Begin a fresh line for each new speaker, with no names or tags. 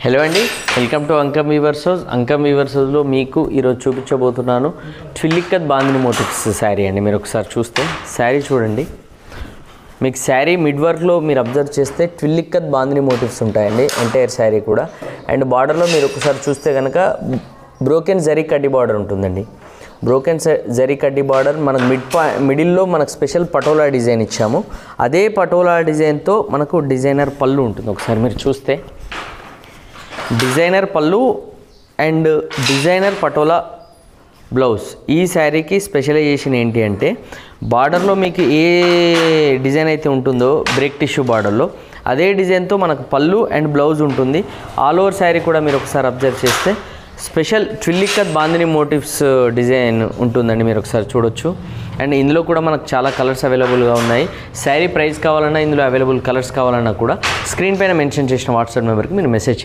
Hello అండి, welcome to Ankam weavers house. Ankam weavers హౌస్లో మీకు ఈరోజు చూపించబోతున్నాను ట్విల్లిక్కత్ బాందిని మోటివ్స్ శారీ అండి. మీరు ఒకసారి చూస్తే శారీ చూడండి. మీకు శారీ మిడ్ వర్క్లో మీరు అబ్జర్వ్ చేస్తే ట్విల్లిక్కత్ బాందిని మోటివ్స్ ఉంటాయండి ఎంటైర్ శారీ కూడా. అండ్ బార్డర్లో మీరు ఒకసారి చూస్తే కనుక బ్రోకెన్ జరీ కడ్డీ బార్డర్ ఉంటుందండి. బ్రోకెన్ జరీ కడ్డీ బార్డర్ మనకు మిడిల్లో మనకు స్పెషల్ పటోలా డిజైన్ ఇచ్చాము. అదే పటోలా డిజైన్తో మనకు డిజైనర్ పళ్ళు ఉంటుంది. ఒకసారి మీరు చూస్తే డిజైనర్ పళ్ళు అండ్ డిజైనర్ పటోలా బ్లౌజ్. ఈ శారీకి స్పెషలైజేషన్ ఏంటి అంటే బార్డర్లో మీకు ఏ డిజైన్ అయితే ఉంటుందో బ్రేక్ టిష్యూ బార్డర్లో అదే డిజైన్తో మనకు పళ్ళు అండ్ బ్లౌజ్ ఉంటుంది. ఆల్ ఓవర్ శారీ కూడా మీరు ఒకసారి అబ్జర్వ్ చేస్తే స్పెషల్ ట్విల్లిక్కత్ బాందిని మోటివ్స్ డిజైన్ ఉంటుందండి. మీరు ఒకసారి చూడొచ్చు. అండ్ ఇందులో కూడా మనకు చాలా కలర్స్ అవైలబుల్గా ఉన్నాయి. శారీ ప్రైస్ కావాలన్నా, ఇందులో అవైలబుల్ కలర్స్ కావాలన్నా కూడా స్క్రీన్ పైన మెన్షన్ చేసిన వాట్సాప్ నెంబర్కి మీరు మెసేజ్